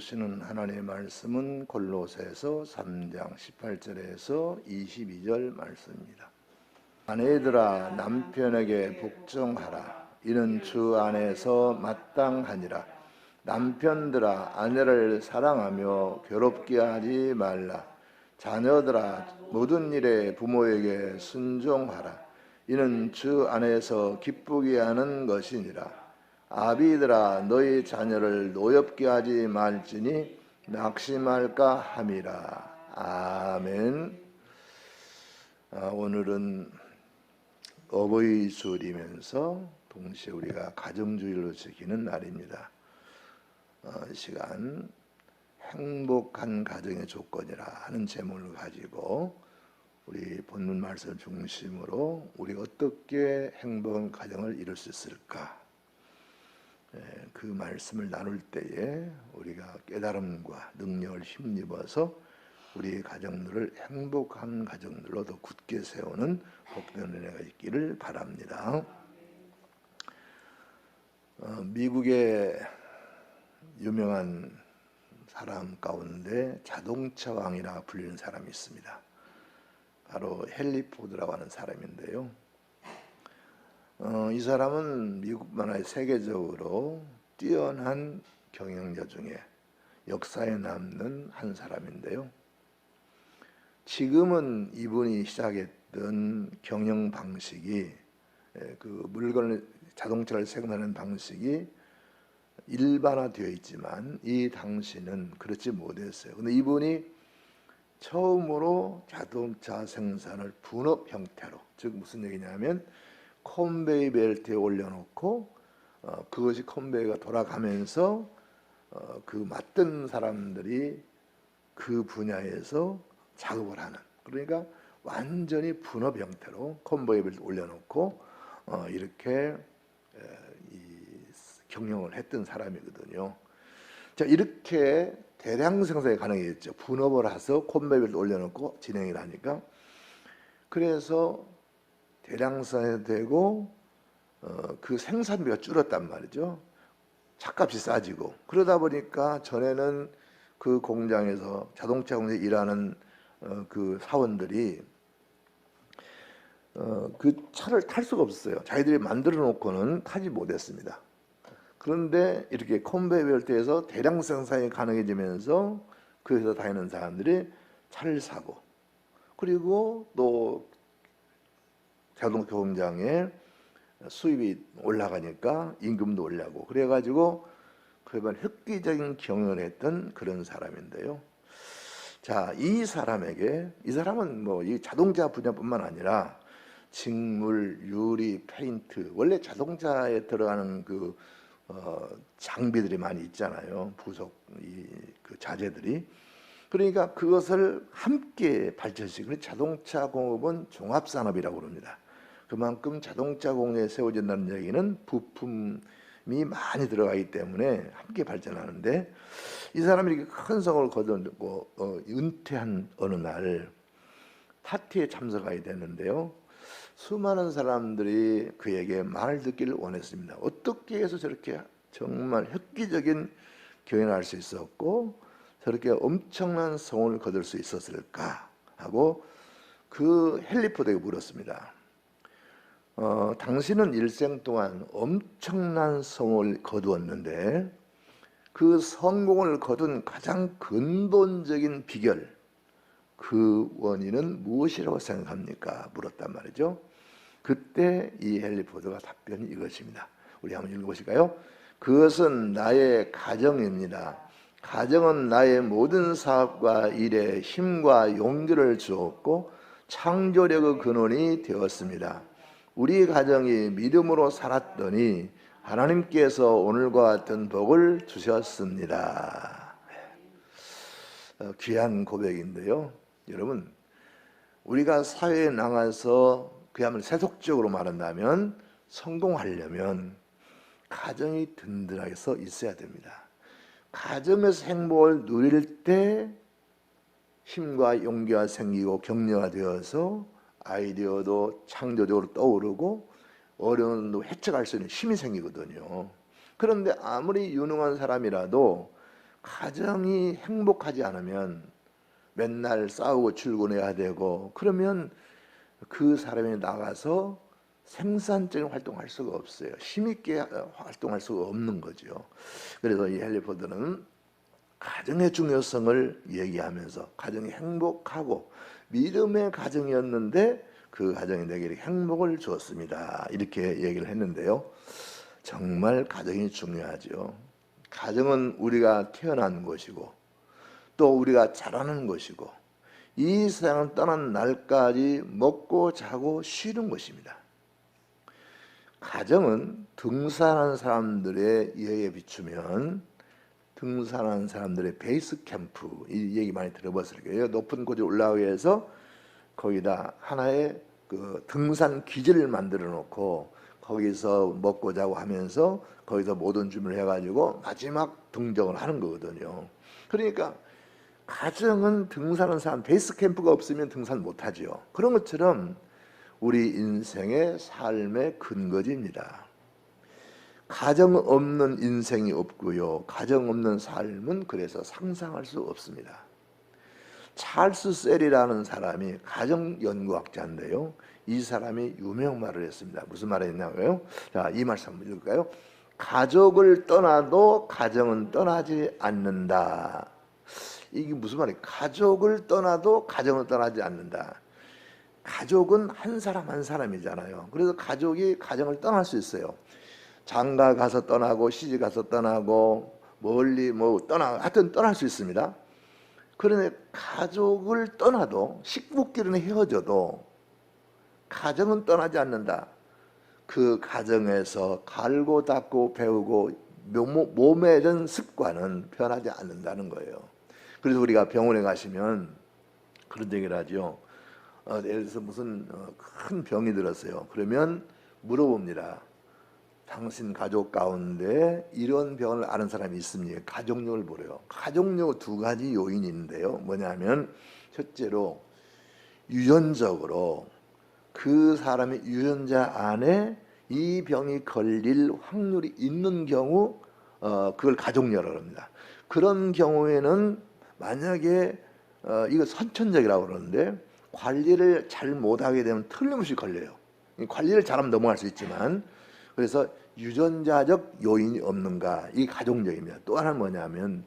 주시는 하나님의 말씀은 골로새서 3장 18절에서 22절 말씀입니다. 아내들아 남편에게 복종하라. 이는 주 안에서 마땅하니라. 남편들아 아내를 사랑하며 괴롭게 하지 말라. 자녀들아 모든 일에 부모에게 순종하라. 이는 주 안에서 기쁘게 하는 것이니라. 아비들아 너희 자녀를 노엽게 하지 말지니 낙심할까 함이라. 아멘. 오늘은 어버이주일이면서 동시에 우리가 가정주일로 지키는 날입니다. 이 시간 행복한 가정의 조건이라 하는 제목을 가지고 우리 본문 말씀을 중심으로 우리가 어떻게 행복한 가정을 이룰 수 있을까, 그 말씀을 나눌 때에 우리가 깨달음과 능력을 힘입어서 우리의 가정들을 행복한 가정들로 더 굳게 세우는 복된 은혜가 있기를 바랍니다. 미국의 유명한 사람 가운데 자동차 왕이라 불리는 사람이 있습니다. 바로 헨리 포드라고 하는 사람인데요. 이 사람은 미국만 아니라 세계적으로 뛰어난 경영자 중에 역사에 남는 한 사람인데요. 지금은 이분이 시작했던 경영 방식이, 그 물건을, 자동차를 생산하는 방식이 일반화되어 있지만 이 당시는 그렇지 못했어요. 근데 이분이 처음으로 자동차 생산을 분업 형태로, 즉 무슨 얘기냐면 컨베이 벨트에 올려놓고 그것이 컨베이가 돌아가면서 그 맡은 사람들이 그 분야에서 작업을 하는, 그러니까 완전히 분업 형태로 컨베이 벨트 올려놓고 이렇게 경영을 했던 사람이거든요. 자, 이렇게 대량 생산이 가능했죠. 분업을 해서 컨베이 벨트 올려놓고 진행을 하니까. 그래서 대량 생산이 되고 그 생산비가 줄었단 말이죠. 차값이 싸지고. 그러다 보니까 전에는 그 공장에서, 자동차 공장에 일하는 그 사원들이 그 차를 탈 수가 없었어요. 자기들이 만들어 놓고는 타지 못했습니다. 그런데 이렇게 컨베이어 벨트에서 대량 생산이 가능해지면서 그 회사 다니는 사람들이 차를 사고, 그리고 또 자동차 공장에 수입이 올라가니까 임금도 올라가고, 그래가지고 그야말로 획기적인 경영을 했던 그런 사람인데요. 자, 이 사람은 뭐 이 자동차 분야뿐만 아니라 직물, 유리, 페인트, 원래 자동차에 들어가는 그 장비들이 많이 있잖아요. 부속 그 자재들이. 그러니까 그것을 함께 발전시키는, 자동차 공업은 종합산업이라고 그럽니다. 그만큼 자동차 공업에 세워진다는 얘기는 부품이 많이 들어가기 때문에 함께 발전하는데, 이 사람이 이렇게 큰 성을 거두고 은퇴한 어느 날 파티에 참석하게 됐는데요. 수많은 사람들이 그에게 말을 듣기를 원했습니다. 어떻게 해서 저렇게 정말 획기적인 경영을 할 수 있었고 저렇게 엄청난 성을 거둘 수 있었을까 하고 그 헨리 포드에게 물었습니다. 당신은 일생 동안 엄청난 성을 거두었는데 그 성공을 거둔 가장 근본적인 비결, 그 원인은 무엇이라고 생각합니까? 물었단 말이죠. 그때 이 헨리 포드가 답변이 이것입니다. 우리 한번 읽어보실까요? 그것은 나의 가정입니다. 가정은 나의 모든 사업과 일에 힘과 용기를 주었고 창조력의 근원이 되었습니다. 우리 가정이 믿음으로 살았더니 하나님께서 오늘과 같은 복을 주셨습니다. 귀한 고백인데요. 여러분, 우리가 사회에 나가서 그야말로 세속적으로 말한다면 성공하려면 가정이 든든하게 서 있어야 됩니다. 가정에서 행복을 누릴 때 힘과 용기가 생기고 격려가 되어서 아이디어도 창조적으로 떠오르고 어려움도 헤쳐갈 수 있는 힘이 생기거든요. 그런데 아무리 유능한 사람이라도 가정이 행복하지 않으면 맨날 싸우고 출근해야 되고, 그러면 그 사람이 나가서 생산적인 활동할 수가 없어요. 힘있게 활동할 수가 없는 거죠. 그래서 이 헨리 포드는 가정의 중요성을 얘기하면서 가정이 행복하고 믿음의 가정이었는데 그 가정이 내게 행복을 주었습니다, 이렇게 얘기를 했는데요. 정말 가정이 중요하죠. 가정은 우리가 태어난 곳이고 또 우리가 자라는 곳이고 이 세상을 떠난 날까지 먹고 자고 쉬는 곳입니다. 가정은 등산하는 사람들의 예에 비추면 등산하는 사람들의 베이스 캠프, 이 얘기 많이 들어봤을 거예요. 높은 곳에 올라가기 위해서 거기다 하나의 그 등산 기지를 만들어 놓고 거기서 먹고 자고 하면서 거기서 모든 준비를 해가지고 마지막 등정을 하는 거거든요. 그러니까 가정은 등산하는 사람, 베이스 캠프가 없으면 등산 못하죠. 그런 것처럼 우리 인생의 삶의 근거지입니다. 가정 없는 인생이 없고요, 가정 없는 삶은 그래서 상상할 수 없습니다. 찰스 셀이라는 사람이 가정연구학자인데요, 이 사람이 유명 말을 했습니다. 무슨 말을 했냐고요? 자, 이 말씀 한번 읽을까요? 가족을 떠나도 가정은 떠나지 않는다. 이게 무슨 말이에요? 가족을 떠나도 가정은 떠나지 않는다. 가족은 한 사람 한 사람이잖아요. 그래서 가족이 가정을 떠날 수 있어요. 장가 가서 떠나고 시집 가서 떠나고 멀리 하여튼 떠날 수 있습니다. 그런데 가족을 떠나도 식구끼리는 헤어져도 가정은 떠나지 않는다. 그 가정에서 갈고 닦고 배우고 몸에 든 습관은 변하지 않는다는 거예요. 그래서 우리가 병원에 가시면 그런 얘기를 하죠. 예를 들어서 무슨 큰 병이 들었어요. 그러면 물어봅니다. 당신 가족 가운데 이런 병을 앓은 사람이 있습니까? 가족력을 물어요. 가족력 두 가지 요인이 있는데요. 뭐냐면 첫째로 유전적으로 그 사람의 유전자 안에 이 병이 걸릴 확률이 있는 경우, 그걸 가족력이라고 합니다. 그런 경우에는 만약에 이거 선천적이라고 그러는데 관리를 잘 못하게 되면 틀림없이 걸려요. 관리를 잘하면 넘어갈 수 있지만, 그래서 유전자적 요인이 없는가, 이 가족력입니다. 또 하나는 뭐냐면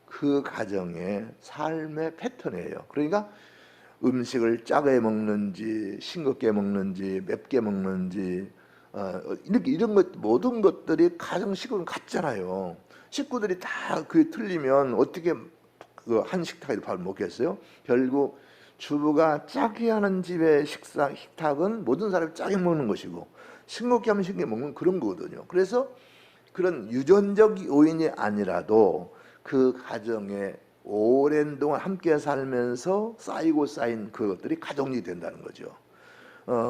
그 가정의 삶의 패턴이에요. 그러니까 음식을 짜게 먹는지 싱겁게 먹는지 맵게 먹는지 이렇게 이런 것 모든 것들이 가정 식구는 같잖아요. 식구들이 다 그게 틀리면 어떻게 그 한 식탁에도 밥을 먹겠어요? 결국 주부가 짜게 하는 집의 식탁은 모든 사람이 짜게 먹는 것이고 싱겁게 하면 싱겁게 먹는 그런 거거든요. 그래서 그런 유전적 요인이 아니라도 그 가정에 오랜 동안 함께 살면서 쌓이고 쌓인 그것들이 가족이 된다는 거죠.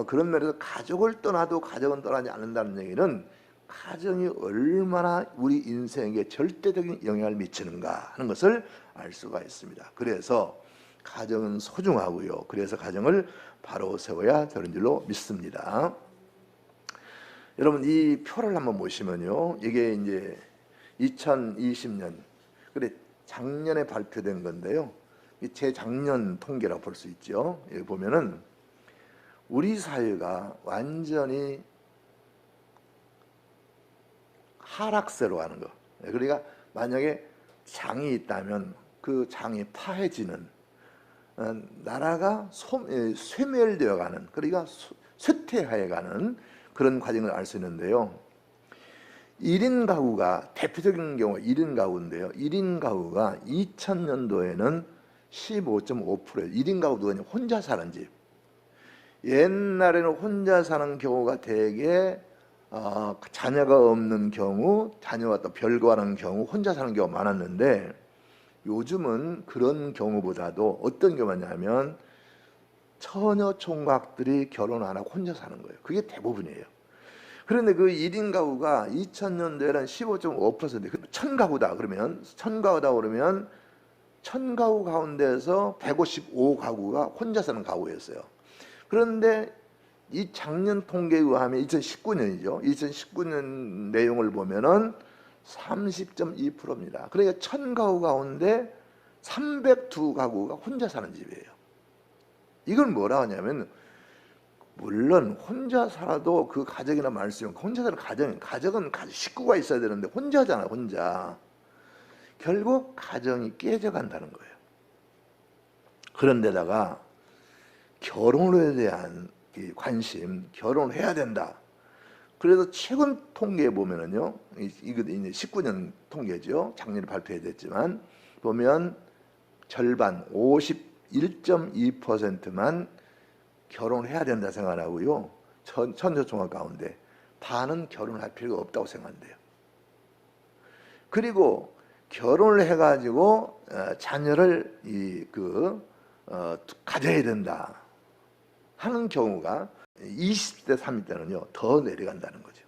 그런 면에서 가족을 떠나도 가정은 떠나지 않는다는 얘기는 가정이 얼마나 우리 인생에 절대적인 영향을 미치는가 하는 것을 알 수가 있습니다. 그래서 가정은 소중하고요. 그래서 가정을 바로 세워야 되는 줄로 믿습니다. 여러분, 이 표를 한번 보시면요, 이게 이제 2020년, 그래 작년에 발표된 건데요, 제 작년 통계라고 볼 수 있죠. 여기 보면은 우리 사회가 완전히 하락세로 가는 거. 그러니까 만약에 장이 있다면 그 장이 파해지는, 나라가 쇠멸되어 가는, 그러니까 쇠퇴해 가는 그런 과정을 알 수 있는데요. 1인 가구가 대표적인 경우 1인 가구인데요. 1인 가구가 2000년도에는 15.5%예요. 1인 가구 누가 혼자 사는 집. 옛날에는 혼자 사는 경우가 되게 자녀가 없는 경우, 자녀와 또 별거하는 경우, 혼자 사는 경우가 많았는데 요즘은 그런 경우보다도 어떤 경우냐면 처녀 총각들이 결혼 안 하고 혼자 사는 거예요. 그게 대부분이에요. 그런데 그 1인 가구가 2000년도에는 15.5%, 1000가구다 그러면 1000가구 가운데서 155가구가 혼자 사는 가구였어요. 그런데 이 작년 통계에 의하면 2019년이죠. 2019년 내용을 보면은 30.2%입니다. 그러니까 1000가구 가운데 302가구가 혼자 사는 집이에요. 이건 뭐라 하냐면, 물론 혼자 살아도 그 가정이나 말씀, 혼자 사는 가정은 식구가 있어야 되는데 혼자잖아, 혼자. 결국 가정이 깨져간다는 거예요. 그런데다가 결혼에 대한 관심, 결혼을 해야 된다. 그래서 최근 통계에 보면은요, 이거 이제 19년 통계죠. 작년에 발표됐지만 보면 절반 51.2%만 결혼해야 된다 생각하고요. 천저총합 가운데 반은 결혼할 필요가 없다고 생각한대요. 그리고 결혼을 해가지고 자녀를 가져야 된다 하는 경우가 20대, 30대는요 더 내려간다는 거죠.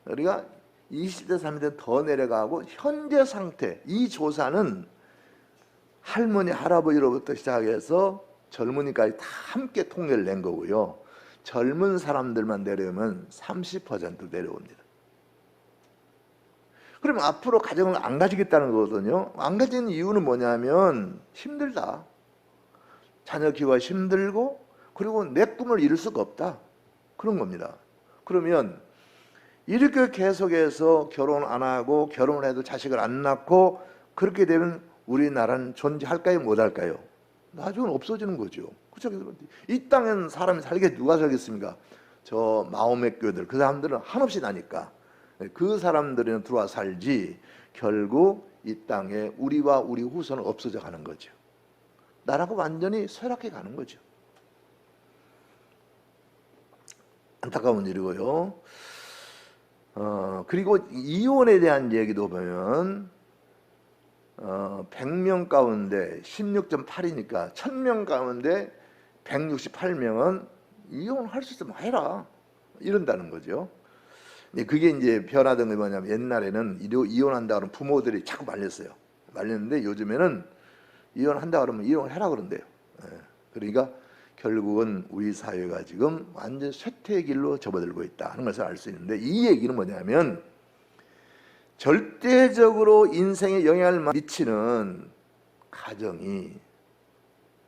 우리가 20대, 30대 더 내려가고 현재 상태, 이 조사는 할머니, 할아버지로부터 시작해서 젊은이까지 다 함께 통계를 낸 거고요. 젊은 사람들만 내려오면 30% 내려옵니다. 그러면 앞으로 가정을 안 가지겠다는 거거든요. 안 가지는 이유는 뭐냐면 힘들다. 자녀 키우기가 힘들고 그리고 내 꿈을 이룰 수가 없다. 그런 겁니다. 그러면 이렇게 계속해서 결혼 안 하고 결혼을 해도 자식을 안 낳고 그렇게 되면 우리나라는 존재할까요? 못할까요? 나중에 없어지는 거죠. 그렇죠? 이 땅에는 사람이 살게 누가 살겠습니까? 저 마호메 교회들, 그 사람들은 한없이 나니까 그 사람들은 들어와 살지 결국 이 땅에 우리와 우리 후손은 없어져 가는 거죠. 나라가 완전히 쇠락해 가는 거죠. 안타까운 일이고요. 그리고 이혼에 대한 얘기도 보면 100명 가운데 16.8이니까 1000명 가운데 168명은 이혼할 수 있으면 해라 이런다는 거죠. 그게 이제 변화된 게 뭐냐면 옛날에는 이혼한다 그러면 부모들이 자꾸 말렸어요. 말렸는데 요즘에는 이혼한다 그러면 이혼해라 그런대요. 그러니까 결국은 우리 사회가 지금 완전 쇠퇴의 길로 접어들고 있다 하는 것을 알 수 있는데, 이 얘기는 뭐냐면 절대적으로 인생에 영향을 미치는 가정이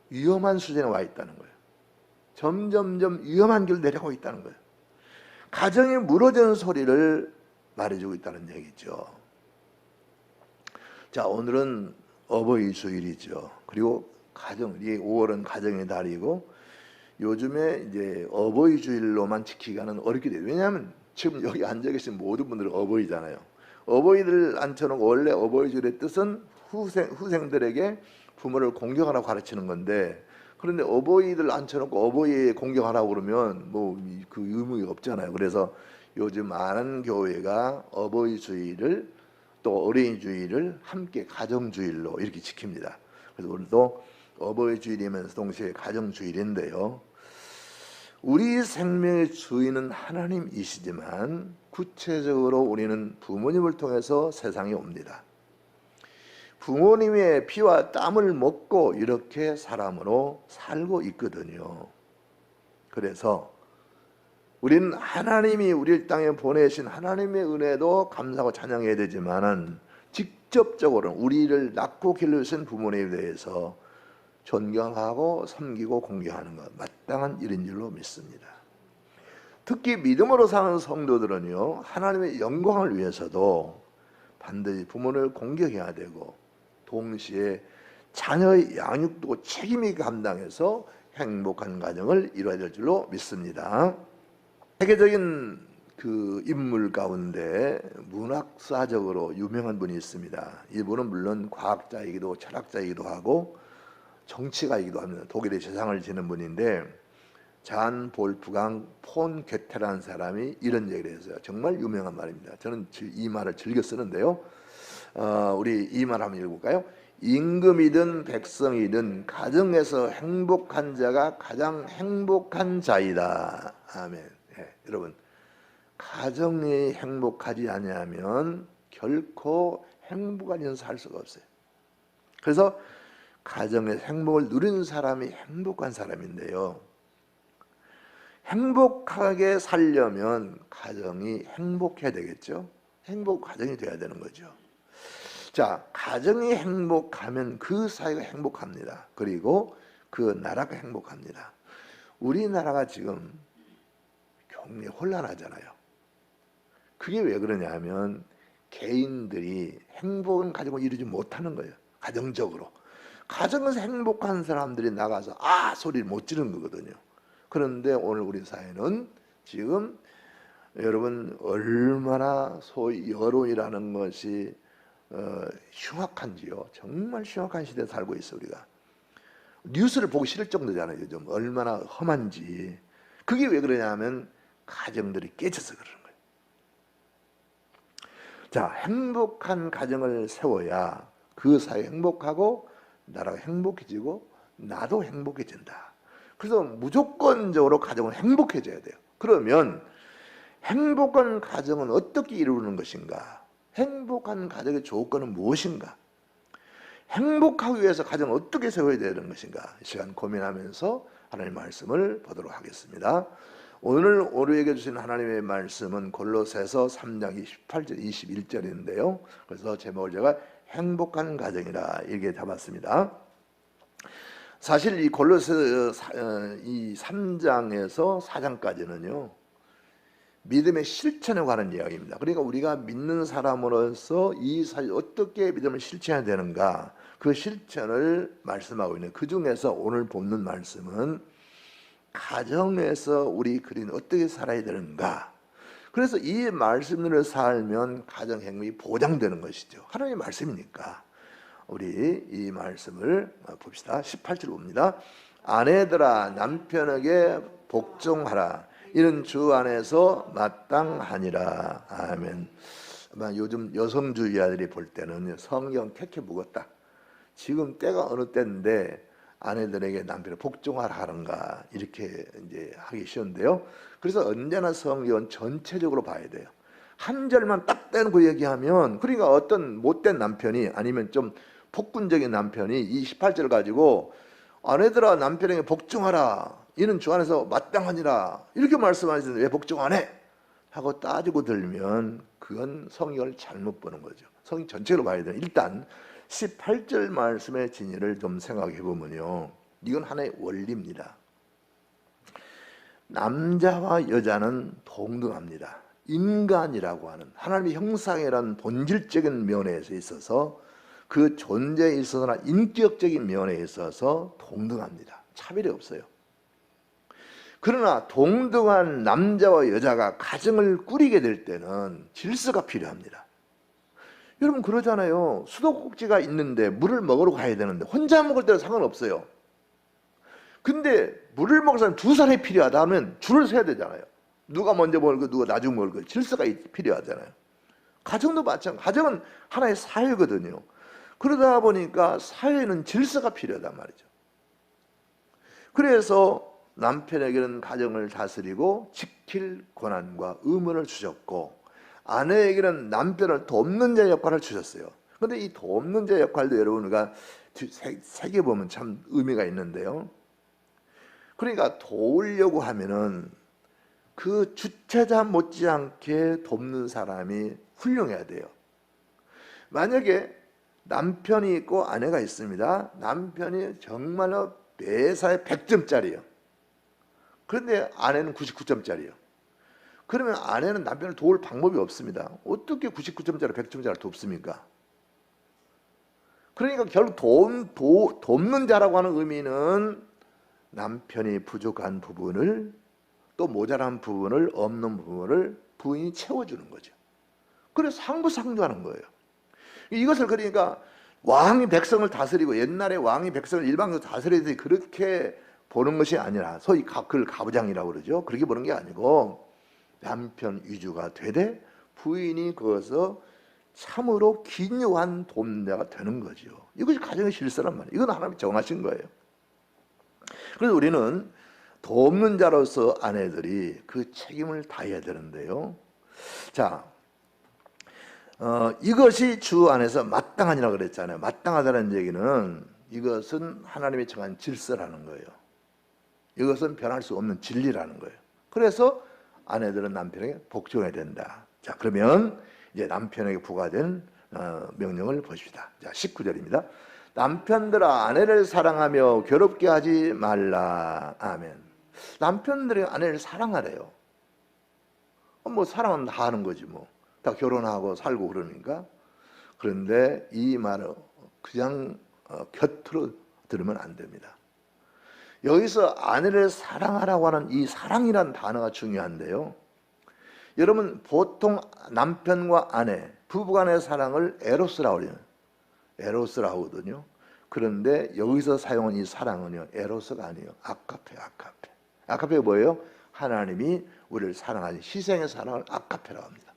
위험한 수준에 와 있다는 거예요. 점점점 위험한 길로 내려가고 있다는 거예요. 가정이 무너지는 소리를 말해주고 있다는 얘기죠. 자, 오늘은 어버이 주일이죠. 그리고 이 5월은 가정의 달이고 요즘에 이제 어버이 주일로만 지키기는 어렵게 돼요. 왜냐하면 지금 여기 앉아 계신 모든 분들은 어버이잖아요. 어버이들 앉혀놓고 원래 어버이 주일의 뜻은 후생들에게 부모를 공경하라고 가르치는 건데, 그런데 어버이들 앉혀놓고 어버이 공경하라고 그러면 뭐 그 의무가 없잖아요. 그래서 요즘 많은 교회가 어버이 주일을 또 어린이 주일을 함께 가정 주일로 이렇게 지킵니다. 그래서 오늘도 어버이 주일이면서 동시에 가정 주일인데요. 우리 생명의 주인은 하나님이시지만 구체적으로 우리는 부모님을 통해서 세상에 옵니다. 부모님의 피와 땀을 먹고 이렇게 사람으로 살고 있거든요. 그래서 우리는 하나님이 우리 땅에 보내신 하나님의 은혜도 감사하고 찬양해야 되지만 직접적으로 우리를 낳고 길러주신 부모님에 대해서 존경하고 섬기고 공경하는 것 마땅한 일인 줄로 믿습니다. 특히 믿음으로 사는 성도들은요, 하나님의 영광을 위해서도 반드시 부모를 공경해야 되고 동시에 자녀의 양육도 책임있게 감당해서 행복한 가정을 이루어야 될 줄로 믿습니다. 세계적인 그 인물 가운데 문학사적으로 유명한 분이 있습니다. 이분은 물론 과학자이기도 철학자이기도 하고 정치가이기도 합니다. 독일의 재상을 지낸 분인데 잔 볼프강 폰 괴테라는 사람이 이런 얘기를 했어요. 정말 유명한 말입니다. 저는 이 말을 즐겨 쓰는데요. 우리 이 말 한번 읽어볼까요? 임금이든 백성이든 가정에서 행복한 자가 가장 행복한 자이다. 아멘. 여러분, 가정이 행복하지 않으면 결코 행복한 인생을 살 수가 없어요. 그래서 가정의 행복을 누리는 사람이 행복한 사람인데요, 행복하게 살려면 가정이 행복해야 되겠죠. 행복 가정이 돼야 되는 거죠. 자, 가정이 행복하면 그 사회가 행복합니다. 그리고 그 나라가 행복합니다. 우리나라가 지금 굉장히 혼란하잖아요. 그게 왜 그러냐 하면 개인들이 행복은 가정을 이루지 못하는 거예요. 가정적으로. 가정에서 행복한 사람들이 나가서 아 소리를 못 지르는 거거든요. 그런데 오늘 우리 사회는 지금 여러분 얼마나 소위 여론이라는 것이 흉악한지요. 정말 흉악한 시대에 살고 있어 우리가. 뉴스를 보기 싫을 정도잖아요. 요즘 얼마나 험한지. 그게 왜 그러냐면 가정들이 깨져서 그러는 거예요. 자, 행복한 가정을 세워야 그 사회 행복하고 나라가 행복해지고 나도 행복해진다. 그래서 무조건적으로 가정은 행복해져야 돼요. 그러면 행복한 가정은 어떻게 이루는 것인가? 행복한 가정의 조건은 무엇인가? 행복하기 위해서 가정을 어떻게 세워야 되는 것인가? 이 시간 고민하면서 하나님의 말씀을 보도록 하겠습니다. 오늘 우리에게 주신 하나님의 말씀은 골로새서 3장 28절 21절인데요. 그래서 제목을 제가 행복한 가정이라 이렇게 잡았습니다. 사실 이 골로새 이 3장에서 4장까지는요. 믿음의 실천에 관한 이야기입니다. 그러니까 우리가 믿는 사람으로서 이 사실 어떻게 믿음을 실천해야 되는가 그 실천을 말씀하고 있는 그 중에서 오늘 본문 말씀은 가정에서 우리 그리는 어떻게 살아야 되는가. 그래서 이 말씀을 살면 가정 행복이 보장되는 것이죠. 하나님의 말씀이니까. 우리 이 말씀을 봅시다. 18절 봅니다. 아내들아 남편에게 복종하라. 이는 주 안에서 마땅하니라. 아멘. 요즘 여성주의자들이 볼 때는 성경 택해 묵었다. 지금 때가 어느 때인데 아내들에게 남편을 복종하라 하는가 이렇게 이제 하기 쉬운데요. 그래서 언제나 성경은 전체적으로 봐야 돼요. 한 절만 딱 떼놓고 얘기하면 그러니까 어떤 못된 남편이 아니면 좀 폭군적인 남편이 이 18절을 가지고 아내들아 남편에게 복종하라. 이는 주 안에서 마땅하니라. 이렇게 말씀하시는데 왜 복종 안 해? 하고 따지고 들면 그건 성경을 잘못 보는 거죠. 성경 전체로 봐야 돼요. 일단 18절 말씀의 진리를 좀 생각해 보면요. 이건 하나의 원리입니다. 남자와 여자는 동등합니다. 인간이라고 하는 하나님의 형상이라는 본질적인 면에 있어서 그 존재에 있어서나 인격적인 면에 있어서 동등합니다. 차별이 없어요. 그러나 동등한 남자와 여자가 가정을 꾸리게 될 때는 질서가 필요합니다. 여러분 그러잖아요. 수도꼭지가 있는데 물을 먹으러 가야 되는데 혼자 먹을 때는 상관없어요. 근데 물을 먹을 사람 두 사람이 필요하다 하면 줄을 서야 되잖아요. 누가 먼저 먹을 거 누가 나중에 먹을 거 질서가 필요하잖아요. 가정도 마찬가지. 가정은 하나의 사회거든요. 그러다 보니까 사회는 질서가 필요하단 말이죠. 그래서 남편에게는 가정을 다스리고 지킬 권한과 의무를 주셨고 아내에게는 남편을 돕는 자 역할을 주셨어요. 그런데 이 돕는 자 역할도 여러분 우리가 새겨보면 참 의미가 있는데요. 그러니까 도우려고 하면은 그 주체자 못지않게 돕는 사람이 훌륭해야 돼요. 만약에 남편이 있고 아내가 있습니다. 남편이 정말로 매사에 100점짜리예요. 그런데 아내는 99점짜리예요. 그러면 아내는 남편을 도울 방법이 없습니다. 어떻게 99점짜리 100점짜리를 돕습니까? 그러니까 결국 돕는 자라고 하는 의미는 남편이 부족한 부분을 또 모자란 부분을 없는 부분을 부인이 채워주는 거죠. 그래서 상부상조하는 거예요. 이것을 그러니까 왕이 백성을 다스리고 옛날에 왕이 백성을 일방적으로 다스리듯이 그렇게 보는 것이 아니라 소위 그걸 가부장이라고 그러죠. 그렇게 보는 게 아니고 남편 위주가 되되 부인이 그것을 참으로 기묘한 돕자가 되는 거죠. 이것이 가정의 질서란 말이에요. 이건 하나님이 정하신 거예요. 그래서 우리는 돕는 자로서 아내들이 그 책임을 다해야 되는데요. 자, 이것이 주 안에서 마땅하니라 그랬잖아요. 마땅하다는 얘기는 이것은 하나님이 정한 질서라는 거예요. 이것은 변할 수 없는 진리라는 거예요. 그래서 아내들은 남편에게 복종해야 된다. 자, 그러면 이제 남편에게 부과된 명령을 보십시다. 자, 19절입니다. 남편들아 아내를 사랑하며 괴롭게 하지 말라. 아멘. 남편들이 아내를 사랑하래요. 뭐 사랑은 다 하는 거지 뭐. 다 결혼하고 살고 그러니까. 그런데 이 말을 그냥 곁으로 들으면 안 됩니다. 여기서 아내를 사랑하라고 하는 이 사랑이란 단어가 중요한데요. 여러분 보통 남편과 아내, 부부간의 사랑을 에로스라고 해요. 에로스라고 하거든요. 그런데 여기서 사용한 이 사랑은요, 에로스가 아니에요. 아카페, 아카페. 아카페가 뭐예요? 하나님이 우리를 사랑하는 희생의 사랑을 아카페라고 합니다.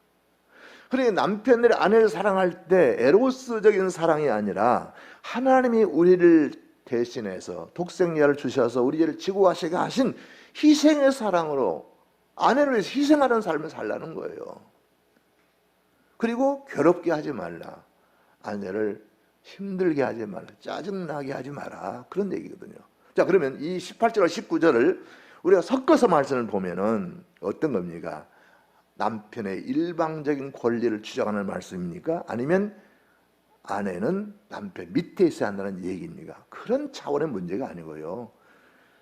그러니까 남편들이 아내를 사랑할 때 에로스적인 사랑이 아니라 하나님이 우리를 대신해서 독생자를 주셔서 우리 죄를 지고 가시게 하신 희생의 사랑으로 아내를 위해서 희생하는 삶을 살라는 거예요. 그리고 괴롭게 하지 말라. 아내를 힘들게 하지 말라. 짜증나게 하지 마라. 그런 얘기거든요. 자, 그러면 이 18절과 19절을 우리가 섞어서 말씀을 보면은 어떤 겁니까? 남편의 일방적인 권리를 주장하는 말씀입니까? 아니면 아내는 남편 밑에 있어야 한다는 얘기입니까? 그런 차원의 문제가 아니고요.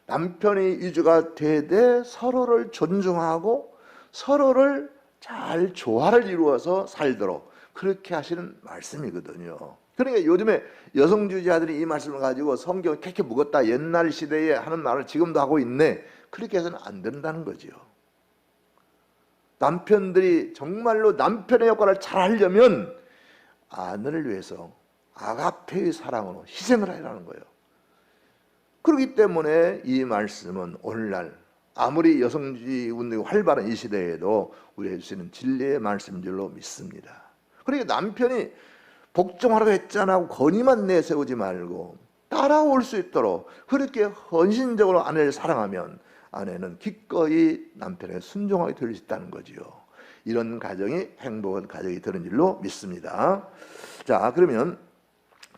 남편이 유주가 되되 서로를 존중하고 서로를 잘 조화를 이루어서 살도록 그렇게 하시는 말씀이거든요. 그러니까 요즘에 여성주의자들이 이 말씀을 가지고 성경을 캐캐 묵었다, 옛날 시대에 하는 말을 지금도 하고 있네, 그렇게 해서는 안 된다는 거죠. 남편들이 정말로 남편의 역할을 잘 하려면 아내를 위해서 아가페의 사랑으로 희생을 하라는 거예요. 그렇기 때문에 이 말씀은 오늘날 아무리 여성주의 운동이 활발한 이 시대에도 우리에게 주시는 진리의 말씀인 줄로 믿습니다. 그러니까 남편이 복종하라고 했잖아 하고 건의만 내세우지 말고 따라올 수 있도록 그렇게 헌신적으로 아내를 사랑하면 아내는 기꺼이 남편에게 순종하게 될 수 있다는 거지요. 이런 가정이 행복한 가정이 되는 줄로 믿습니다. 자, 그러면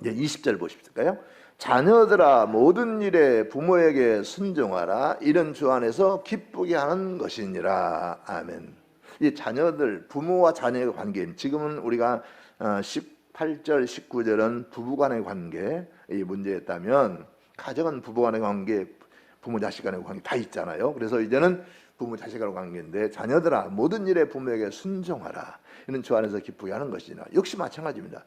이제 20절 보십시오. 자녀들아 모든 일에 부모에게 순종하라. 이런 주 안에서 기쁘게 하는 것이니라. 아멘. 이 자녀들, 부모와 자녀의 관계, 지금은 우리가 18절, 19절은 부부간의 관계, 이 문제였다면 가정은 부부간의 관계, 부모 자식 간의 관계 다 있잖아요. 그래서 이제는 부모 자식 간의 관계인데 자녀들아 모든 일에 부모에게 순종하라. 이는 주 안에서 기쁘게 하는 것이나 역시 마찬가지입니다.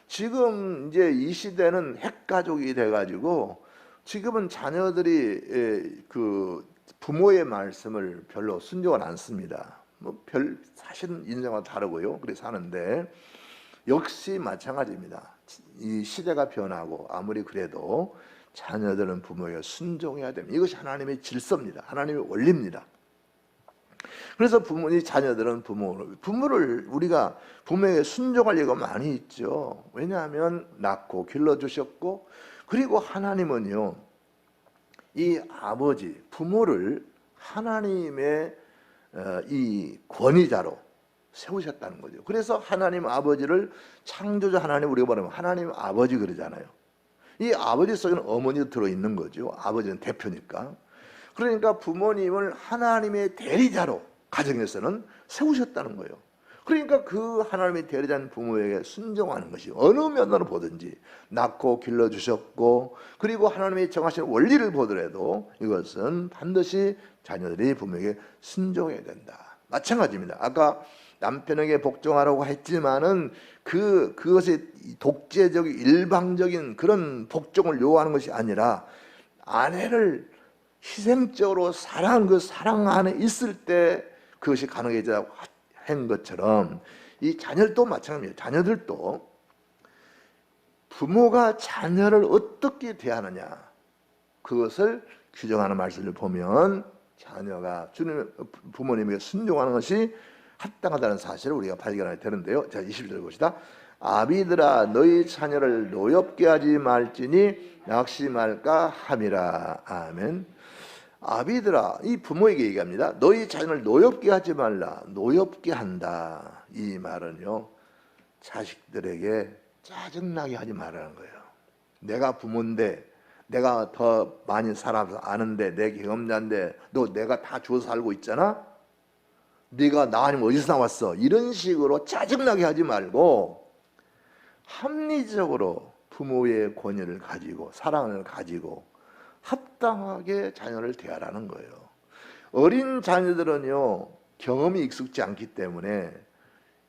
지금 이제 이 시대는 핵가족이 돼가지고 지금은 자녀들이 그 부모의 말씀을 별로 순종을 안 씁니다. 뭐 별 사실은 인생과 다르고요. 그래서 하는데 역시 마찬가지입니다. 이 시대가 변하고 아무리 그래도 자녀들은 부모에게 순종해야 됩니다. 이것이 하나님의 질서입니다. 하나님의 원리입니다. 그래서 부모님, 자녀들은 부모를 우리가 부모에게 순종할 이유가 많이 있죠. 왜냐하면 낳고 길러주셨고, 그리고 하나님은요, 이 아버지, 부모를 하나님의 이 권위자로 세우셨다는 거죠. 그래서 하나님 아버지를 창조자 하나님, 우리가 말하면 하나님 아버지 그러잖아요. 이 아버지 속에는 어머니도 들어있는 거죠. 아버지는 대표니까. 그러니까 부모님을 하나님의 대리자로 가정에서는 세우셨다는 거예요. 그러니까 그 하나님의 대리자인 부모에게 순종하는 것이 어느 면으로 보든지 낳고 길러주셨고, 그리고 하나님이 정하신 원리를 보더라도 이것은 반드시 자녀들이 부모에게 순종해야 된다. 마찬가지입니다. 아까 남편에게 복종하라고 했지만은 그것이 독재적 일방적인 그런 복종을 요구하는 것이 아니라 아내를 희생적으로 사랑하는 그 사랑 안에 있을 때 그것이 가능해져 한 것처럼 이 자녀들도 마찬가지입니다. 자녀들도 부모가 자녀를 어떻게 대하느냐 그것을 규정하는 말씀을 보면 자녀가 부모님에게 순종하는 것이 합당하다는 사실을 우리가 발견하게 되는데요. 자, 20절 봅시다. 아비들아 너희 자녀를 노엽게 하지 말지니 낙심할까 함이라. 아멘. 아비들아, 이 부모에게 얘기합니다. 너희 자녀를 노엽게 하지 말라. 노엽게 한다. 이 말은요, 자식들에게 짜증나게 하지 말라는 거예요. 내가 부모인데, 내가 더 많이 살아서 아는데, 내 경험자인데, 너 내가 다 주워서 살고 있잖아? 네가 나 아니면 어디서 나왔어? 이런 식으로 짜증나게 하지 말고 합리적으로 부모의 권위를 가지고 사랑을 가지고 합당하게 자녀를 대하라는 거예요. 어린 자녀들은요, 경험이 익숙지 않기 때문에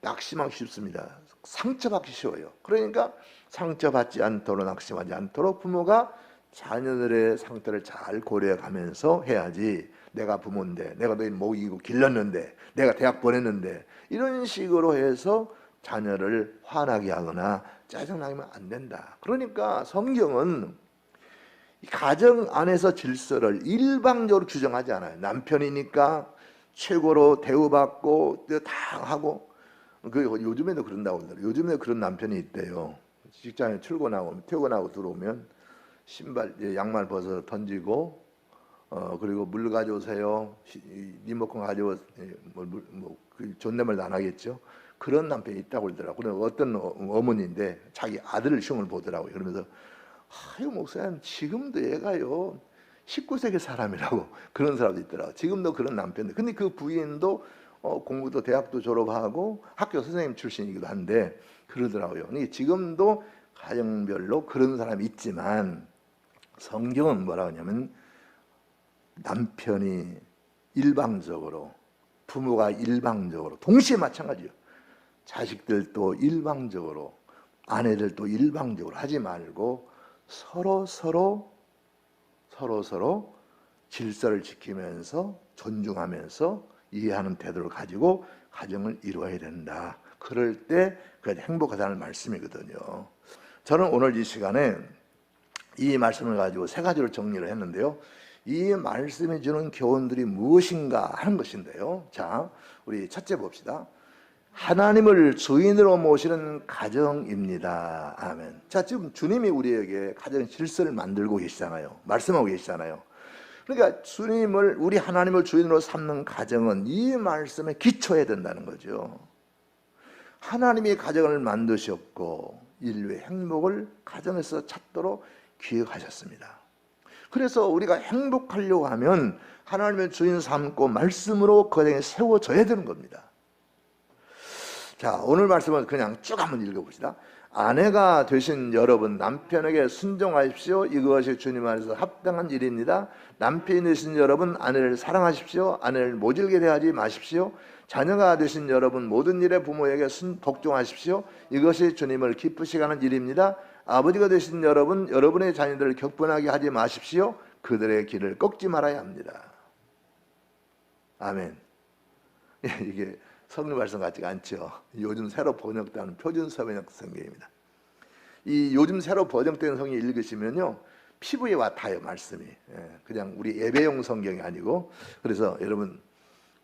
낙심하기 쉽습니다. 상처받기 쉬워요. 그러니까 상처받지 않도록, 낙심하지 않도록 부모가 자녀들의 상태를 잘 고려해 가면서 해야지. 내가 부모인데, 내가 너희 먹이고 길렀는데, 내가 대학 보냈는데, 이런 식으로 해서 자녀를 화나게 하거나 짜증나게 하면 안 된다. 그러니까 성경은 가정 안에서 질서를 일방적으로 규정하지 않아요. 남편이니까 최고로 대우받고 다 하고, 요즘에도 그런다고 그러더라고요. 요즘에 그런 남편이 있대요. 직장에 퇴근하고 들어오면 신발, 양말 벗어 던지고, 그리고 물 가져오세요. 리모컨 가져오, 그 존댓말도 안 하겠죠. 그런 남편이 있다고 그러더라고요. 그리고 어떤 어머니인데 자기 아들 시험을 보더라고요. 그러면서 아유 목사님, 지금도 얘가요 19세기 사람이라고 그런 사람도 있더라고요. 지금도 그런 남편들. 근데 그 부인도 공부도 대학도 졸업하고 학교 선생님 출신이기도 한데 그러더라고요. 그러니까 지금도 가정별로 그런 사람이 있지만 성경은 뭐라 하냐면 남편이 일방적으로, 부모가 일방적으로, 동시에 마찬가지요. 자식들도 일방적으로, 아내들도 일방적으로 하지 말고 서로 질서를 지키면서 존중하면서 이해하는 태도를 가지고 가정을 이루어야 된다. 그럴 때 그 행복하다는 말씀이거든요. 저는 오늘 이 시간에 이 말씀을 가지고 세 가지로 정리를 했는데요. 이 말씀이 주는 교훈들이 무엇인가 하는 것인데요. 자, 우리 첫째 봅시다. 하나님을 주인으로 모시는 가정입니다. 아멘. 자, 지금 주님이 우리에게 가정 질서를 만들고 계시잖아요. 말씀하고 계시잖아요. 그러니까 주님을, 우리 하나님을 주인으로 삼는 가정은 이 말씀에 기초해야 된다는 거죠. 하나님이 가정을 만드셨고 인류의 행복을 가정에서 찾도록 기획하셨습니다. 그래서 우리가 행복하려고 하면 하나님의 주인 삼고 말씀으로 그 가정에 세워져야 되는 겁니다. 자, 오늘 말씀은 그냥 쭉 한번 읽어봅시다. 아내가 되신 여러분, 남편에게 순종하십시오. 이것이 주님 안에서 합당한 일입니다. 남편이 되신 여러분, 아내를 사랑하십시오. 아내를 모질게 대하지 마십시오. 자녀가 되신 여러분, 모든 일에 부모에게 복종하십시오. 이것이 주님을 기쁘시게 하는 일입니다. 아버지가 되신 여러분, 여러분의 자녀들을 격분하게 하지 마십시오. 그들의 길을 꺾지 말아야 합니다. 아멘. 이게 성경 말씀 같지가 않죠. 요즘 새로 번역된 표준 서번역 성경입니다. 이 요즘 새로 번역된 성경 읽으시면요, 피부에 와닿아요, 말씀이. 그냥 우리 예배용 성경이 아니고. 그래서 여러분,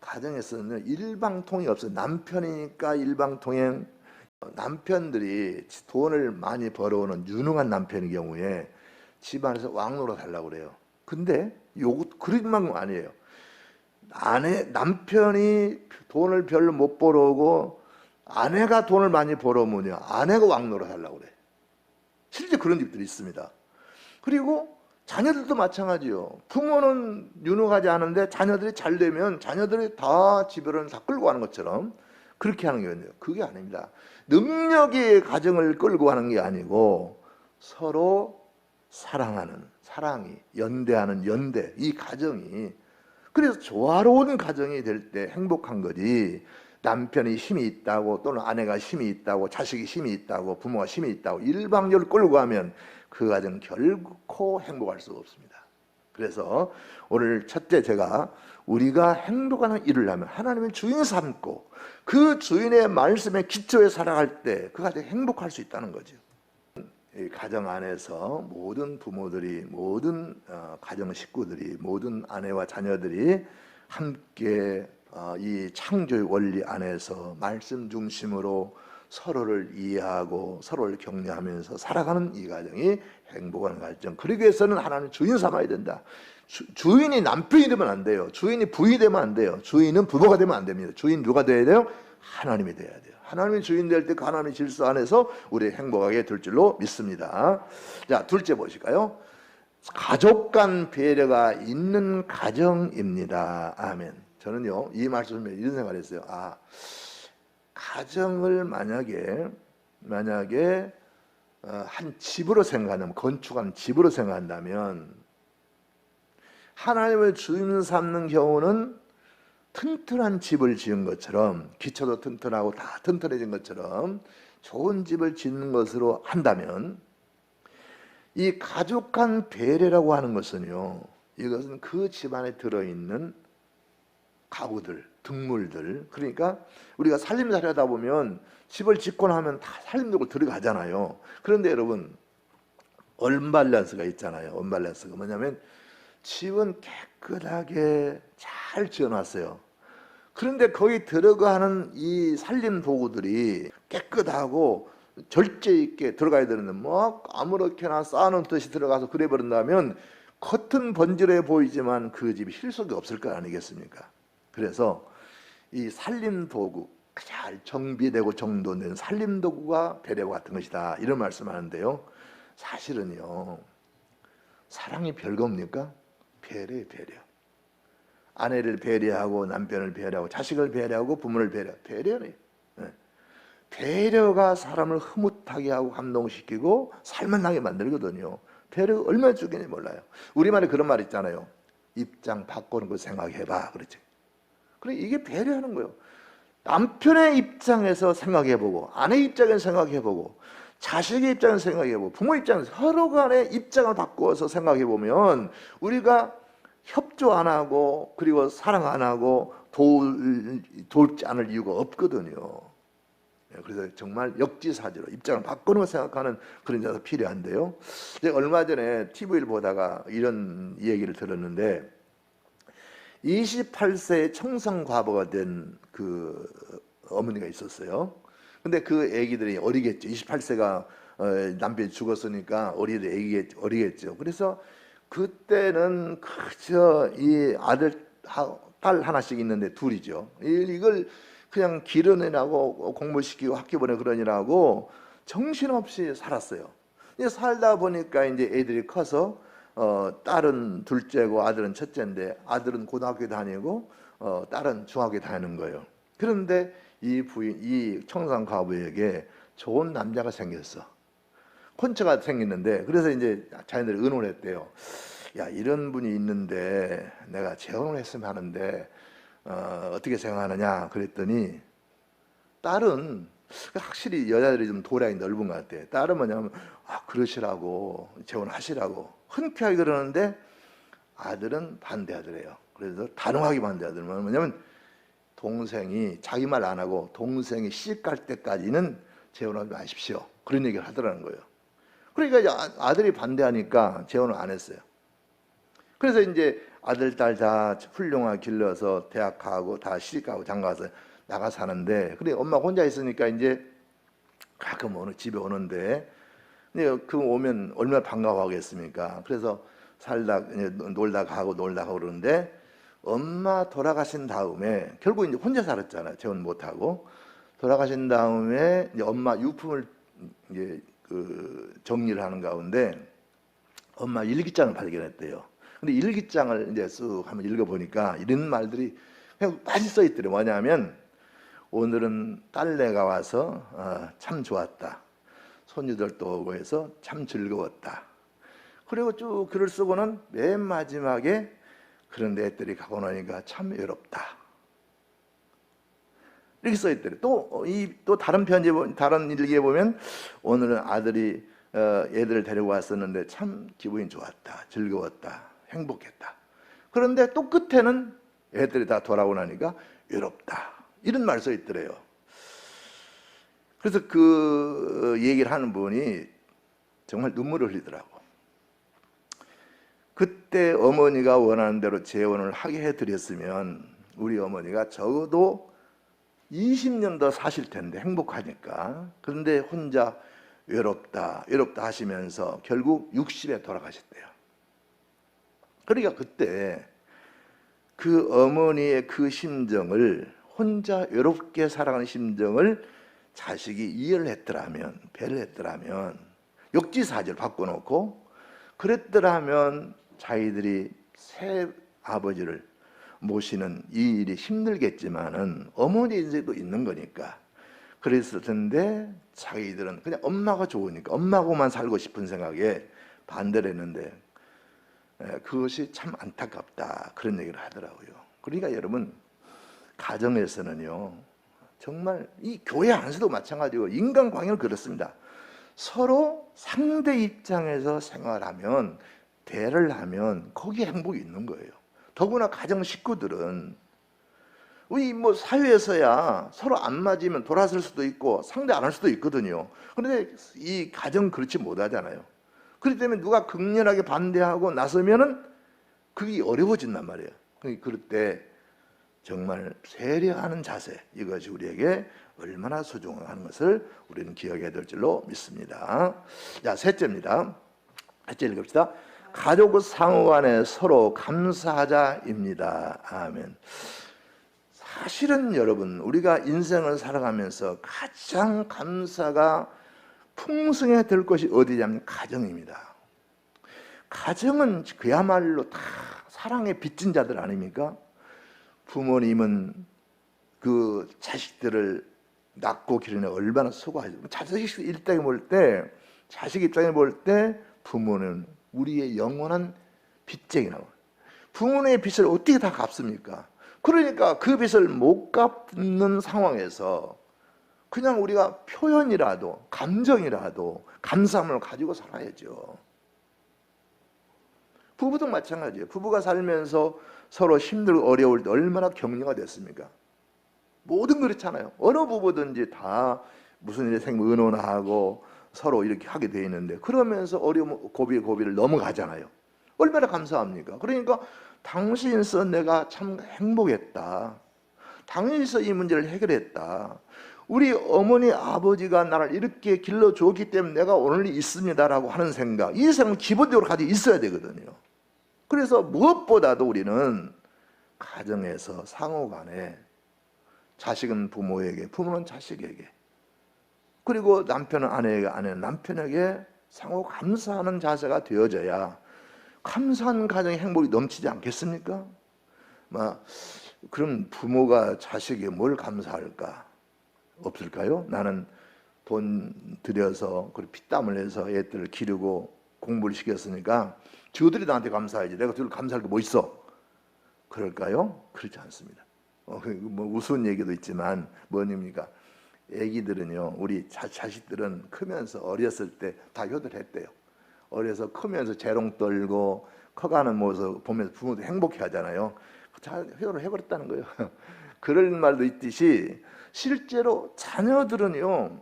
가정에서는 일방통이 없어요. 남편이니까 일방통행. 남편들이 돈을 많이 벌어오는 유능한 남편의 경우에 집안에서 왕노로 달라고 그래요. 근데 그런 만큼 아니에요. 남편이 돈을 별로 못 벌어오고 아내가 돈을 많이 벌어오면요, 아내가 왕노로 달라고 그래. 실제 그런 집들이 있습니다. 그리고 자녀들도 마찬가지요. 부모는 유능하지 않은데 자녀들이 잘 되면 자녀들이 다 집을 다 끌고 가는 것처럼 그렇게 하는 게 있는데요. 그게 아닙니다. 능력이 가정을 끌고 가는 게 아니고 서로 사랑하는, 사랑이, 연대하는 연대, 이 가정이, 그래서 조화로운 가정이 될 때 행복한 거지, 남편이 힘이 있다고 또는 아내가 힘이 있다고 자식이 힘이 있다고 부모가 힘이 있다고 일방적으로 끌고 가면 그 가정 결코 행복할 수가 없습니다. 그래서 오늘 첫째, 제가 우리가 행복한 일을 하면 하나님을 주인 삼고 그 주인의 말씀에 기초에 살아갈 때 그 가정이 행복할 수 있다는 거죠. 이 가정 안에서 모든 부모들이, 모든 가정 식구들이, 모든 아내와 자녀들이 함께 이 창조의 원리 안에서 말씀 중심으로 서로를 이해하고 서로를 격려하면서 살아가는 이 가정이 행복한 가정. 그러기 위해서는 하나님 주인 삼아야 된다. 주인이 남편이 되면 안 돼요. 주인이 부인이 되면 안 돼요. 주인은 부모가 되면 안 됩니다. 주인 누가 돼야 돼요? 하나님이 돼야 돼요. 하나님이 주인 될 때 그 하나님의 질서 안에서 우리 행복하게 될 줄로 믿습니다. 자, 둘째 보실까요? 가족 간 배려가 있는 가정입니다. 아멘. 저는요 이 말씀에 이런 생각을 했어요. 가정을 만약에 한 집으로 생각한다면, 건축하는 집으로 생각한다면 하나님을 주인 삼는 경우는 튼튼한 집을 지은 것처럼, 기초도 튼튼하고 다 튼튼해진 것처럼 좋은 집을 짓는 것으로 한다면, 이 가족간 배려라고 하는 것은요, 이것은 그 집안에 들어있는 가구들, 등물들, 그러니까 우리가 살림살이 하다 보면 집을 짓고 나면 다 살림적으로 들어가잖아요. 그런데 여러분, 언밸런스가 있잖아요. 언밸런스가 뭐냐면 집은 깨끗하게 잘 지어놨어요. 그런데 거기 들어가는 이 살림 도구들이 깨끗하고 절제 있게 들어가야 되는데 뭐 아무렇게나 쌓아놓은 듯이 들어가서 그래 버린다면 겉은 번지르해 보이지만 그 집이 실속이 없을 거 아니겠습니까? 그래서 이 살림 도구, 잘 정비되고 정돈된 살림 도구가 배려와 같은 것이다, 이런 말씀하는데요. 사실은요, 사랑이 별겁니까? 배려예요, 배려. 아내를 배려하고 남편을 배려하고 자식을 배려하고 부모를 배려해요. 배려가 사람을 흐뭇하게 하고 감동시키고 살만하게 만들거든요. 배려가 얼마나 중요한지 몰라요. 우리말에 그런 말 있잖아요. 입장 바꾸는 거 생각해봐, 그렇지? 그래, 이게 배려하는 거예요. 남편의 입장에서 생각해보고, 아내 입장에서 생각해보고, 자식의 입장에서 생각해보고, 부모 입장에서 서로 간의 입장을 바꾸어서 생각해보면 우리가 협조 안 하고, 그리고 사랑 안 하고 돕지 않을 이유가 없거든요. 그래서 정말 역지사지로 입장을 바꾸는 걸 생각하는 그런 자가 필요한데요. 얼마 전에 TV를 보다가 이런 얘기를 들었는데, 28세에 청산과부가 된 그 어머니가 있었어요. 근데 그 아기들이 어리겠죠. 28세가 남편이 죽었으니까 어리겠죠. 그래서 그때는 그저 이 아들 딸 하나씩 있는데 둘이죠. 이걸 그냥 기르느라고 공부시키고 학교 보내 그러느라고 정신없이 살았어요. 살다 보니까 이제 애들이 커서 딸은 둘째고 아들은 첫째인데, 아들은 고등학교 다니고 딸은 중학교 다니는 거예요. 그런데 이 청산 과부에게 좋은 남자가 생겼어. 콘처가 생겼는데, 그래서 이제 자기들이 의논을 했대요. 야, 이런 분이 있는데 내가 재혼을 했으면 하는데 어떻게 생각하느냐 그랬더니, 딸은 확실히 여자들이 좀 도량이 넓은 것 같아. 딸은 뭐냐면 그러시라고, 재혼하시라고 흔쾌하게 그러는데, 아들은 반대하더래요. 그래서 단호하게 반대하더래요. 뭐냐면 동생이 자기 말 안 하고 동생이 시집갈 때까지는 재혼하지 마십시오, 그런 얘기를 하더라는 거예요. 그러니까 아들이 반대하니까 재혼을 안 했어요. 그래서 이제 아들 딸 다 훌륭하게 길러서 대학 가고 다 시집가고 장가가서 나가 사는데, 그래 엄마 혼자 있으니까 이제 가끔 집에 오는데, 그 오면 얼마나 반가워하겠습니까? 그래서 살다 놀다 가고 그러는데, 엄마 돌아가신 다음에 결국 이제 혼자 살았잖아요. 재혼 못 하고 돌아가신 다음에 이제 엄마 유품을 이제 그 정리를 하는 가운데 엄마 일기장을 발견했대요. 근데 일기장을 이제 쓱 한번 읽어보니까 이런 말들이 그냥 많이 써 있더래요. 뭐냐면, 오늘은 딸내가 와서 참 좋았다. 손주들도 오고 해서 참 즐거웠다. 그리고 쭉 글을 쓰고는 맨 마지막에, 그런데 애들이 가고 나니까 참 외롭다, 이렇게 써 있더래요. 또 다른 편지, 다른 일기에 보면, 오늘은 아들이 애들을 데리고 왔었는데 참 기분이 좋았다, 즐거웠다, 행복했다. 그런데 또 끝에는 애들이 다 돌아오고 나니까 외롭다, 이런 말 써 있더래요. 그래서 그 얘기를 하는 분이 정말 눈물을 흘리더라고. 그때 어머니가 원하는 대로 재혼을 하게 해드렸으면 우리 어머니가 적어도 20년 더 사실 텐데, 행복하니까. 그런데 혼자 외롭다 하시면서 결국 60에 돌아가셨대요. 그러니까 그때 그 어머니의 그 심정을, 혼자 외롭게 살아가는 심정을 자식이 이해를 했더라면, 배려를 했더라면, 역지사지를 바꿔놓고 그랬더라면 자기들이 새 아버지를 모시는 이 일이 힘들겠지만은 어머니 인생도 있는 거니까 그랬을 텐데 자기들은 그냥 엄마가 좋으니까 엄마하고만 살고 싶은 생각에 반대를 했는데 그것이 참 안타깝다 그런 얘기를 하더라고요. 그러니까 여러분 가정에서는요 정말 이 교회 안에서도 마찬가지고 인간관계는 그렇습니다. 서로 상대 입장에서 생활하면 대를 하면 거기에 행복이 있는 거예요. 더구나 가정 식구들은 우리 뭐 사회에서야 서로 안 맞으면 돌아설 수도 있고 상대 안 할 수도 있거든요. 그런데 이 가정 그렇지 못하잖아요. 그렇기 때문에 누가 극렬하게 반대하고 나서면은 그게 어려워진단 말이에요. 그럴 때 정말 세려하는 자세 이것이 우리에게 얼마나 소중한 것을 우리는 기억해야 될 줄로 믿습니다. 자, 셋째입니다. 셋째 읽읍시다. 가족 상호간에 서로 감사하자입니다. 아멘. 사실은 여러분 우리가 인생을 살아가면서 가장 감사가 풍성해야 될 것이 어디냐면 가정입니다. 가정은 그야말로 다 사랑의 빚진 자들 아닙니까? 부모님은 그 자식들을 낳고 기르는 얼마나 수고하죠. 자식 입장에 볼 때 부모는 우리의 영원한 빚쟁이라고. 부모님의 빚을 어떻게 다 갚습니까? 그러니까 그 빚을 못 갚는 상황에서 그냥 우리가 표현이라도 감정이라도 감사함을 가지고 살아야죠. 부부도 마찬가지예요. 부부가 살면서 서로 힘들고 어려울 때 얼마나 격려가 됐습니까? 모든 그렇잖아요. 어느 부부든지 다 무슨 일이 생기면 의논하고 서로 이렇게 하게 돼 있는데 그러면서 어려움 고비를 넘어가잖아요. 얼마나 감사합니까? 그러니까 당신서 내가 참 행복했다. 당신서 이 문제를 해결했다. 우리 어머니 아버지가 나를 이렇게 길러주었기 때문에 내가 오늘 있습니다라고 하는 생각, 이 생각은 기본적으로 가지고 있어야 되거든요. 그래서 무엇보다도 우리는 가정에서 상호간에 자식은 부모에게, 부모는 자식에게, 그리고 남편은 아내에게, 아내는 남편에게 상호 감사하는 자세가 되어져야 감사한 가정의 행복이 넘치지 않겠습니까? 그럼 부모가 자식에게 뭘 감사할까? 없을까요? 나는 돈 들여서 그리고 피땀을 내서 애들을 기르고 공부를 시켰으니까 저들이 나한테 감사해야지. 내가 저들 감사할 게 뭐 있어? 그럴까요? 그렇지 않습니다. 뭐 우스운 얘기도 있지만 뭐입니까? 애기들은요, 우리 자식들은 크면서 어렸을 때 다 효도했대요. 어려서 크면서 재롱 떨고 커가는 모습 보면서 부모도 행복해 하잖아요. 잘 효도를 해버렸다는 거예요. 그런 말도 있듯이 실제로 자녀들은요,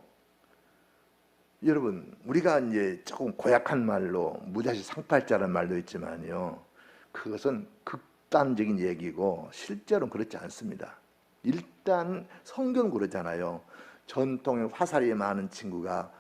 여러분 우리가 이제 조금 고약한 말로 무자식 상팔자라는 말도 있지만요, 그것은 극단적인 얘기고 실제로는 그렇지 않습니다. 일단 성경은 그러잖아요. 전통의 화살이 많은 친구가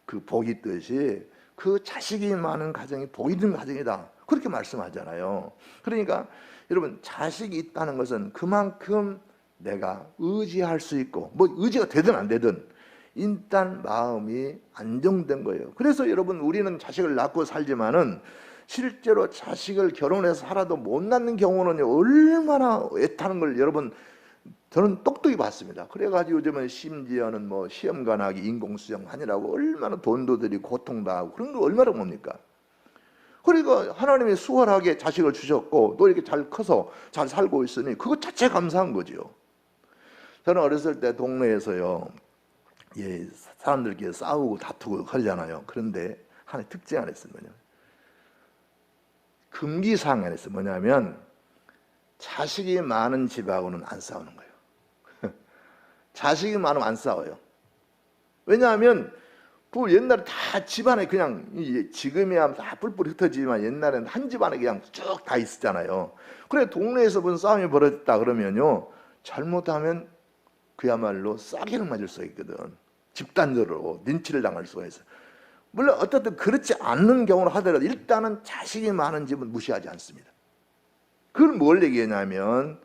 그 복이 있듯이 그 자식이 많은 가정이 복이 있는 가정이다, 그렇게 말씀하잖아요. 그러니까 여러분 자식이 있다는 것은 그만큼 내가 의지할 수 있고, 뭐 의지가 되든 안 되든 일단 마음이 안정된 거예요. 그래서 여러분 우리는 자식을 낳고 살지만은 실제로 자식을 결혼해서 살아도 못 낳는 경우는 얼마나 애타는 걸 여러분 저는 똑똑히 봤습니다. 그래가지고 요즘은 심지어는 뭐 시험관하기 인공수정 하느라고 얼마나 돈도 들이고 고통도 하고 그런 거 얼마나 뭡니까? 그러니까 하나님이 수월하게 자식을 주셨고 또 이렇게 잘 커서 잘 살고 있으니 그것 자체 감사한 거죠. 저는 어렸을 때 동네에서요, 예, 사람들끼리 싸우고 다투고 하잖아요. 그런데 하나의 특징 하나 있어요. 뭐냐면 금기사항 하나 있어요. 뭐냐면 자식이 많은 집하고는 안 싸우는 거예요. 자식이 많으면 안 싸워요. 왜냐하면 그 옛날에 다 집안에 그냥, 지금이야 다 뿔뿔이 흩어지지만 옛날에는 한 집안에 그냥 쭉 다 있었잖아요. 그래 동네에서 무슨 싸움이 벌어졌다 그러면요, 잘못하면 그야말로 싸게는 맞을 수가 있거든. 집단적으로 린치를 당할 수가 있어요. 물론 어떻든 그렇지 않는 경우를 하더라도 일단은 자식이 많은 집은 무시하지 않습니다. 그걸 뭘 얘기하냐면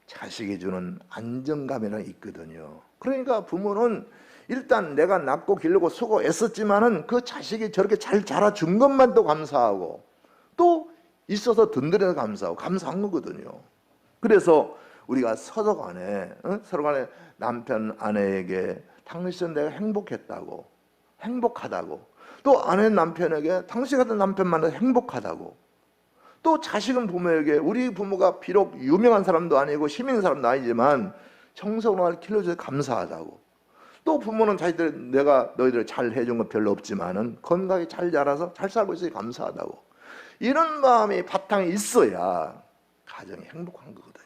자식이 주는 안정감이라는 게 있거든요. 그러니까 부모는 일단 내가 낳고 기르고 수고 애썼지만은 그 자식이 저렇게 잘 자라준 것만도 감사하고 또 있어서 든든해서 감사하고 감사한 거거든요. 그래서 우리가 서로 간에 남편 아내에게 당신 내가 행복하다고, 또 아내 남편에게 당신 같은 남편 만나서 행복하다고, 또 자식은 부모에게 우리 부모가 비록 유명한 사람도 아니고 시민인 사람도 아니지만 정성을 길러줘서 감사하다고, 또 부모는 자기들 내가 너희들 잘 해준 건 별로 없지만은 건강히 잘 자라서 잘 살고 있으니 감사하다고, 이런 마음이 바탕에 있어야 가정이 행복한 거거든요.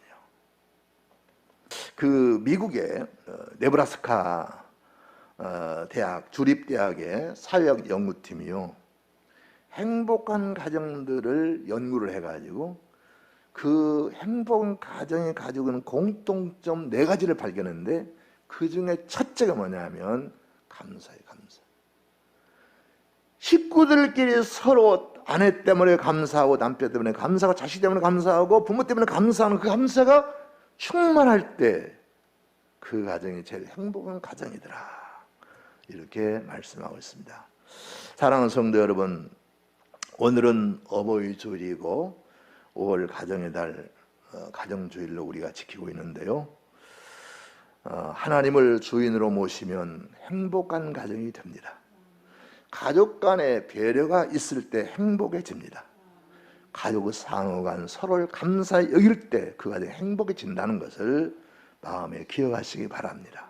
그 미국의 네브라스카 대학 주립대학의 사회학 연구팀이요, 행복한 가정들을 연구를 해가지고 그 행복한 가정이 가지고 있는 공통점 4가지를 발견했는데, 그 중에 첫째가 뭐냐면 감사예요. 감사. 식구들끼리 서로 아내 때문에 감사하고, 남편 때문에 감사하고, 자식 때문에 감사하고, 부모 때문에 감사하는 그 감사가 충만할 때 그 가정이 제일 행복한 가정이더라, 이렇게 말씀하고 있습니다. 사랑하는 성도 여러분, 오늘은 어버이 주일이고 5월 가정의 달 가정주일로 우리가 지키고 있는데요, 하나님을 주인으로 모시면 행복한 가정이 됩니다. 가족 간에 배려가 있을 때 행복해집니다. 가족의 상호 간 서로를 감사히 여길 때 그 가정이 행복해진다는 것을 마음에 기억하시기 바랍니다.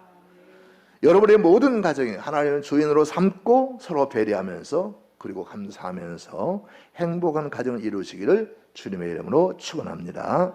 여러분의 모든 가정이 하나님을 주인으로 삼고 서로 배려하면서 그리고 감사하면서 행복한 가정을 이루시기를 주님의 이름으로 축원합니다.